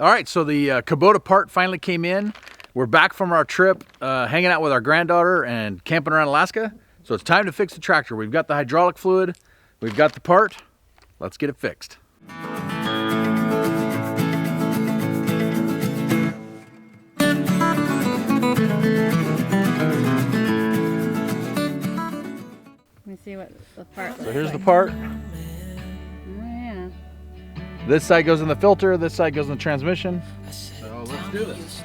All right, so the Kubota part finally came in. We're back from our trip, hanging out with our granddaughter and camping around Alaska. So it's time to fix the tractor. We've got the hydraulic fluid, we've got the part. Let's get it fixed. Let me see what the part looks So here's like. the part. Oh yeah. This side goes in the filter, this side goes in the transmission. So let's do this.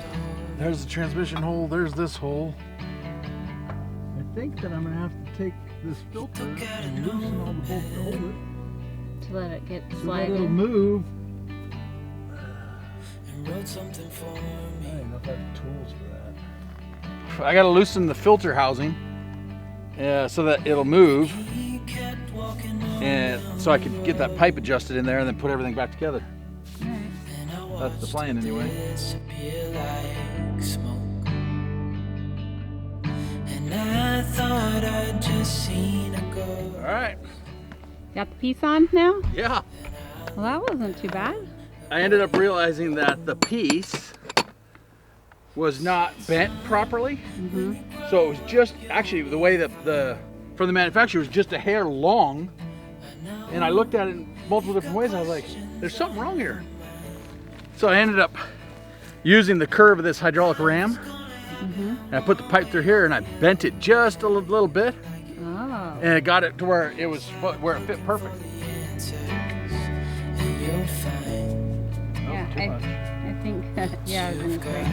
There's the transmission hole, there's this hole. I think that I'm gonna have to take this filter and loosen all the bolts to hold it. To let it get So that sliding. it'll move. I don't know if I have the tools for that. I gotta loosen the filter housing so that it'll move. And so I can get that pipe adjusted in there and then put everything back together. Alright. That's the plan anyway. Alright. Got the piece on now? Yeah. Well, that wasn't too bad. I ended up realizing that the piece was not bent properly. So it was just, actually the way that from the manufacturer was just a hair long. And I looked at it in multiple different ways. I was like, there's something wrong here. So I ended up using the curve of this hydraulic ram. And I put the pipe through here and I bent it just a little bit. Oh. And it got it to where it was, where it fit perfect. Yeah, I think, yeah, I was gonna say.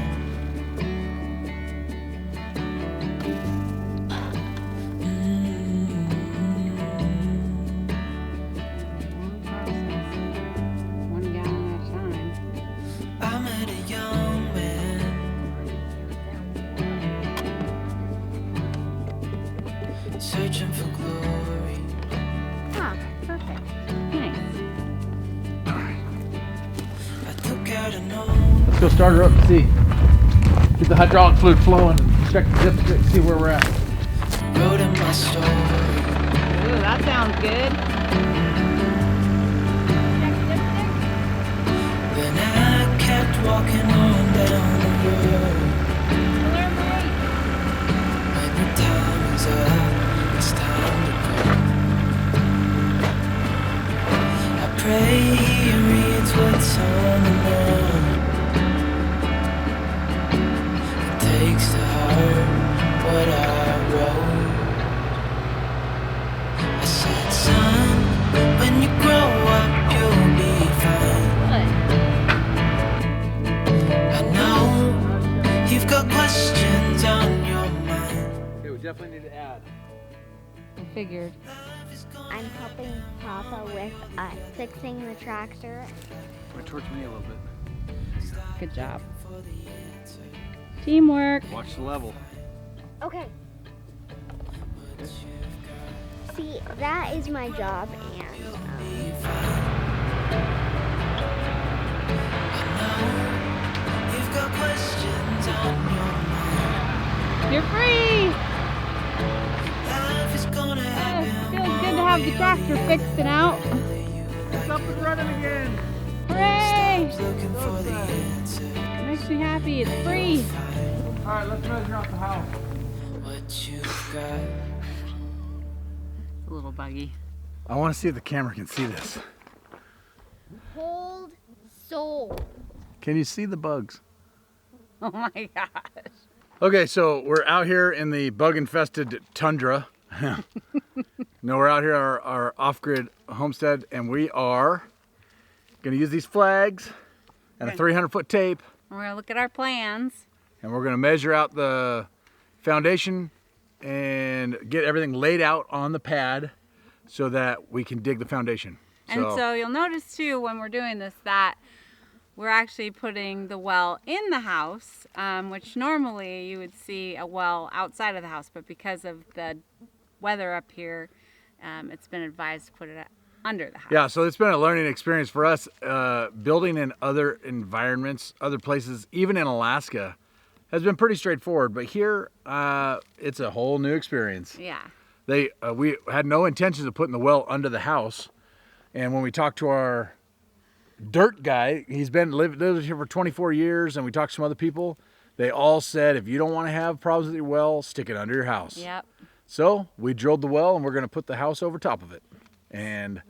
Long process. 1 gallon at a time. I met a young man, searching for glory. Ah, perfect. Nice. I took out a note. Let's go start her up and see. Get the hydraulic fluid flowing and check the dipstick and see where we're at. Wrote in my story. Ooh, that sounds good. Then I kept walking on down the road. When the time is up, it's time to go. I pray he reads what's on the note. He takes to heart what I wrote. I said, son, when you grow up, you'll be fine. I know you've got questions on your mind. Okay, we definitely need to add. I figured. I'm helping Papa with fixing the tractor. Right towards me a little bit. Good job. Teamwork. Watch the level. Okay. See, that is my job, and You've got questions on your mind. You're free. Life is gonna happen. Feels good to have the tractor fixed and out. It's up and running again. Hooray! Looking for the answer. Makes me happy. It's free. All right, let's measure out the house. What you've got. A little buggy. I want to see if the camera can see this. hold soul. Can you see the bugs? Oh my gosh. Okay, so we're out here in the bug-infested tundra. No, we're out here at our off-grid homestead, and we are going to use these flags and a 300-foot tape, We're gonna look at our plans. and we're going to measure out the foundation and get everything laid out on the pad so that we can dig the foundation. And so you'll notice too when we're doing this that we're actually putting the well in the house, which normally you would see a well outside of the house, but because of the weather up here, it's been advised to put it under the house. Yeah, so it's been a learning experience for us, building in other environments, other places, even in Alaska, has been pretty straightforward. But here, it's a whole new experience. Yeah. We had no intentions of putting the well under the house, and when we talked to our dirt guy, he's been lived here for 24 years, and we talked to some other people. They all said, if you don't want to have problems with your well, stick it under your house. Yep. So we drilled the well, and we're going to put the house over top of it. And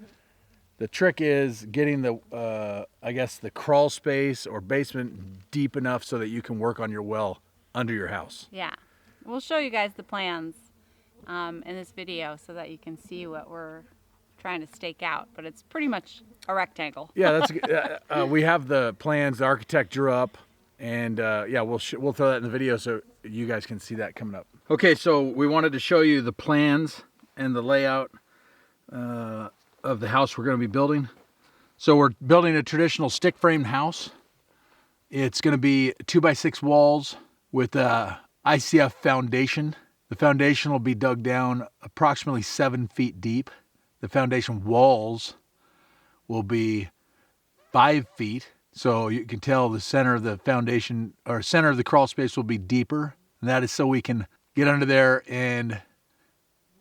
the trick is getting the, I guess, the crawl space or basement deep enough so that you can work on your well under your house. Yeah. We'll show you guys the plans in this video so that you can see what we're trying to stake out. But it's pretty much a rectangle. Yeah, that's we have the plans the architect drew up. And yeah, we'll throw that in the video so you guys can see that coming up. Okay, so we wanted to show you the plans and the layout of the house we're going to be building. So we're building a traditional stick frame house. It's going to be 2x6 walls with a ICF foundation. The foundation will be dug down approximately 7 feet deep. The foundation walls will be 5 feet. So you can tell the center of the foundation or center of the crawl space will be deeper. And that is so we can get under there and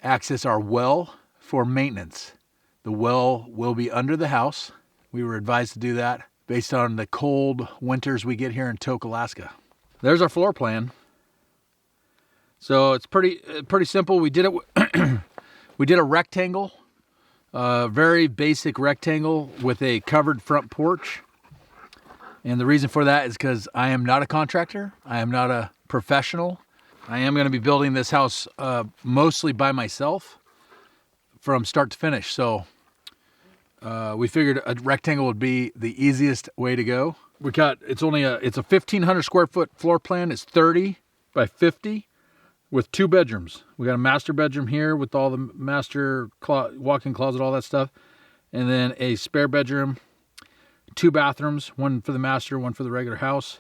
access our well for maintenance. The well will be under the house. We were advised to do that based on the cold winters we get here in Tok, Alaska. There's our floor plan. So it's pretty simple. We did it. We did a rectangle, very basic rectangle with a covered front porch. And the reason for that is because I am not a contractor. I am not a professional. I am going to be building this house mostly by myself from start to finish. So we figured a rectangle would be the easiest way to go. It's a 1,500 square foot floor plan. It's 30 by 50 with 2 bedrooms. We got a master bedroom here with all the master walk-in closet, all that stuff. And then a spare bedroom. 2 bathrooms, one for the master, one for the regular house.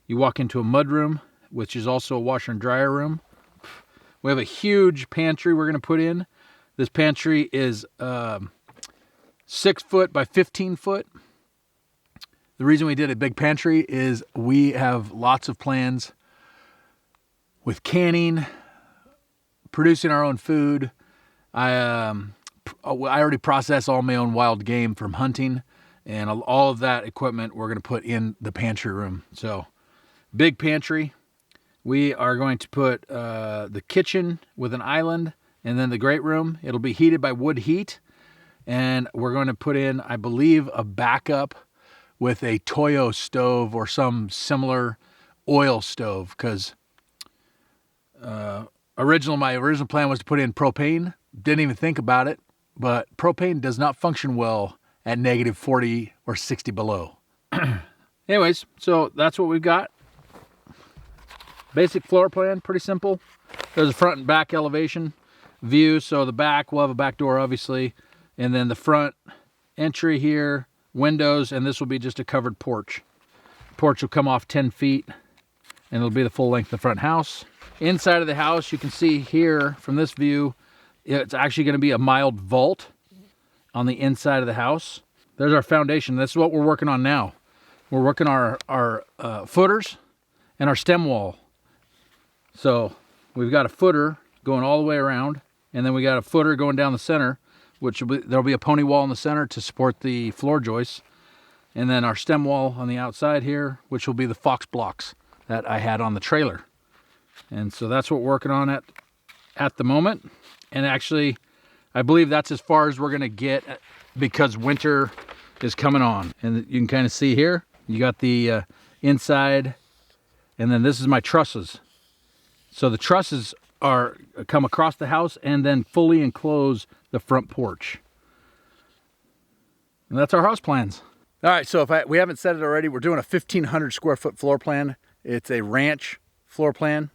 You walk into a mud room, which is also a washer and dryer room. We have a huge pantry we're going to put in. This pantry is 6 foot by 15 foot. The reason we did a big pantry is we have lots of plans with canning, producing our own food. I already process all my own wild game from hunting. And all of that equipment we're going to put in the pantry room. So, big pantry. We are going to put the kitchen with an island and then the great room. It'll be heated by wood heat. And we're going to put in, I believe, a backup with a Toyo stove or some similar oil stove. Because my original plan was to put in propane. Didn't even think about it. But propane does not function well at negative 40 or 60 below. Anyways, so that's what we've got. Basic floor plan, pretty simple. There's a front and back elevation view. So the back, we'll have a back door, obviously. And then the front entry here, windows, and this will be just a covered porch. Porch will come off 10 feet, and it'll be the full length of the front house. Inside of the house, you can see here from this view, it's actually going to be a mild vault on the inside of the house. There's our foundation. This is what we're working on now. We're working our footers and our stem wall. So we've got a footer going all the way around, and then we got a footer going down the center, there'll be a pony wall in the center to support the floor joists, and then our stem wall on the outside here, which will be the fox blocks that I had on the trailer. And so that's what we're working on at the moment. And actually, I believe that's as far as we're going to get because winter is coming on. And you can kind of see here, you got the inside, and then this is my trusses. So the trusses come across the house and then fully enclose the front porch. And that's our house plans. All right, so we haven't said it already, we're doing a 1,500 square foot floor plan. It's a ranch floor plan.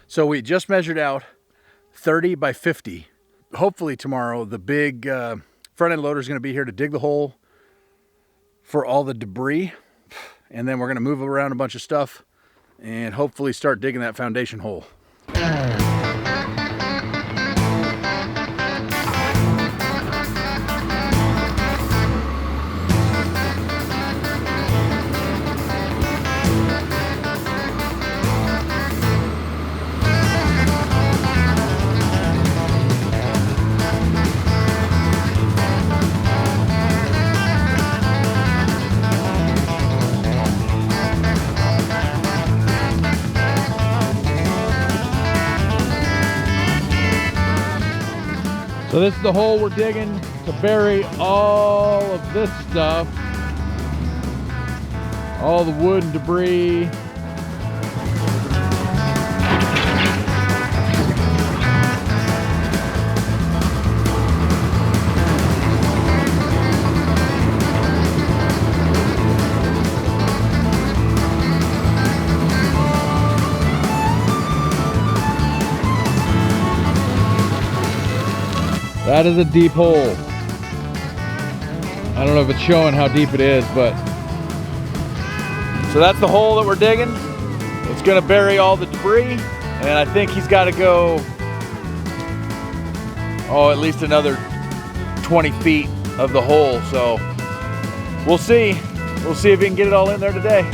So we just measured out 30 by 50. Hopefully tomorrow, the big front end loader is going to be here to dig the hole for all the debris. And then we're going to move around a bunch of stuff and hopefully start digging that foundation hole. So this is the hole we're digging to bury all of this stuff. All the wood and debris. That is a deep hole. I don't know if it's showing how deep it is, but. So that's the hole that we're digging. It's gonna bury all the debris, and I think he's gotta go, oh, at least another 20 feet of the hole. So we'll see. We'll see if he can get it all in there today.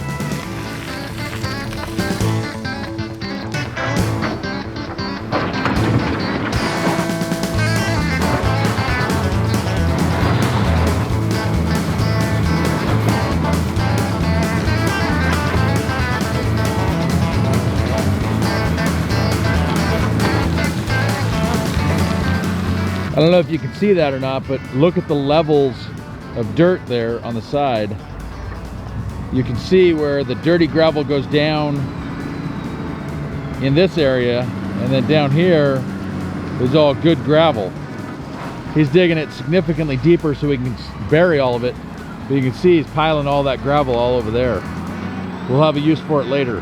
I don't know if you can see that or not, but look at the levels of dirt there on the side. You can see where the dirty gravel goes down in this area, and then down here is all good gravel. He's digging it significantly deeper so we can bury all of it, but you can see he's piling all that gravel all over there. We'll have a use for it later.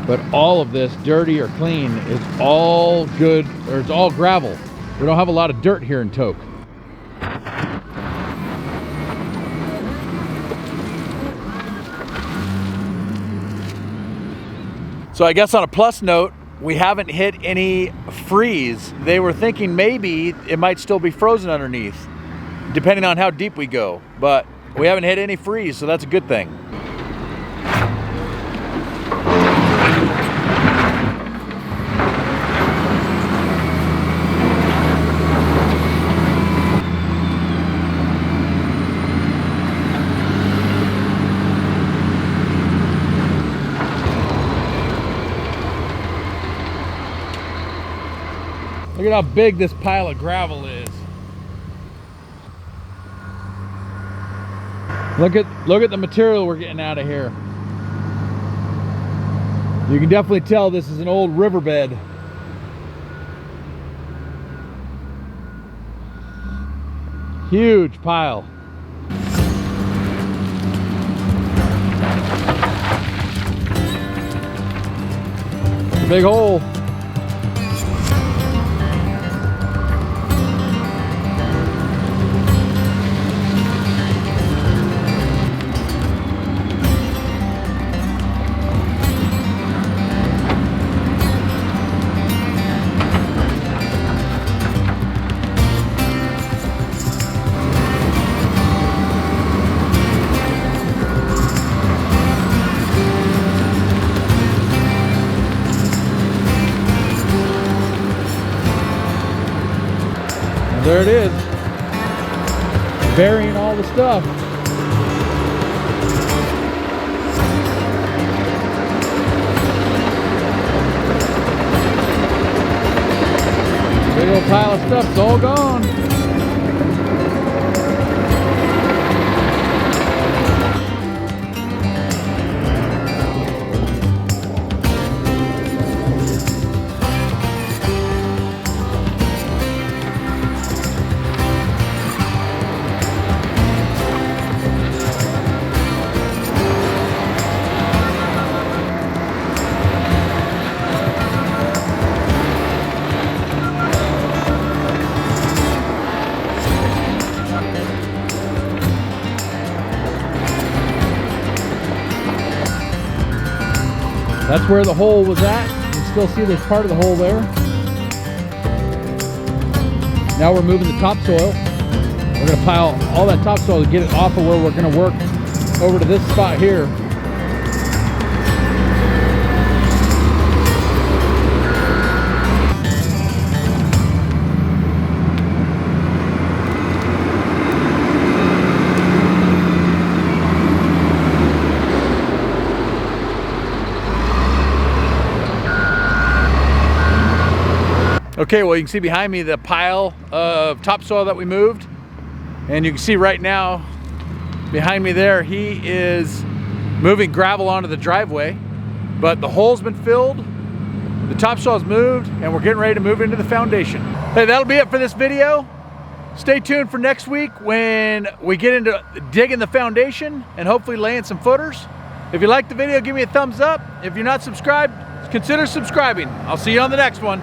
But all of this, dirty or clean, is all good, or it's all gravel. We don't have a lot of dirt here in Toke. So I guess on a plus note, we haven't hit any freeze. They were thinking maybe it might still be frozen underneath, depending on how deep we go. But we haven't hit any freeze, so that's a good thing. Look at how big this pile of gravel is. Look at the material we're getting out of here. You can definitely tell this is an old riverbed. Huge pile. It's a big hole. There it is, burying all the stuff. Big old pile of stuff, it's all gone. That's where the hole was at. You can still see there's part of the hole there. Now we're moving the topsoil. We're going to pile all that topsoil to get it off of where we're going to work over to this spot here. Okay, well, you can see behind me the pile of topsoil that we moved. And you can see right now, behind me there, he is moving gravel onto the driveway. But the hole's been filled, the topsoil's moved, and we're getting ready to move into the foundation. Hey, that'll be it for this video. Stay tuned for next week when we get into digging the foundation and hopefully laying some footers. If you liked the video, give me a thumbs up. If you're not subscribed, consider subscribing. I'll see you on the next one.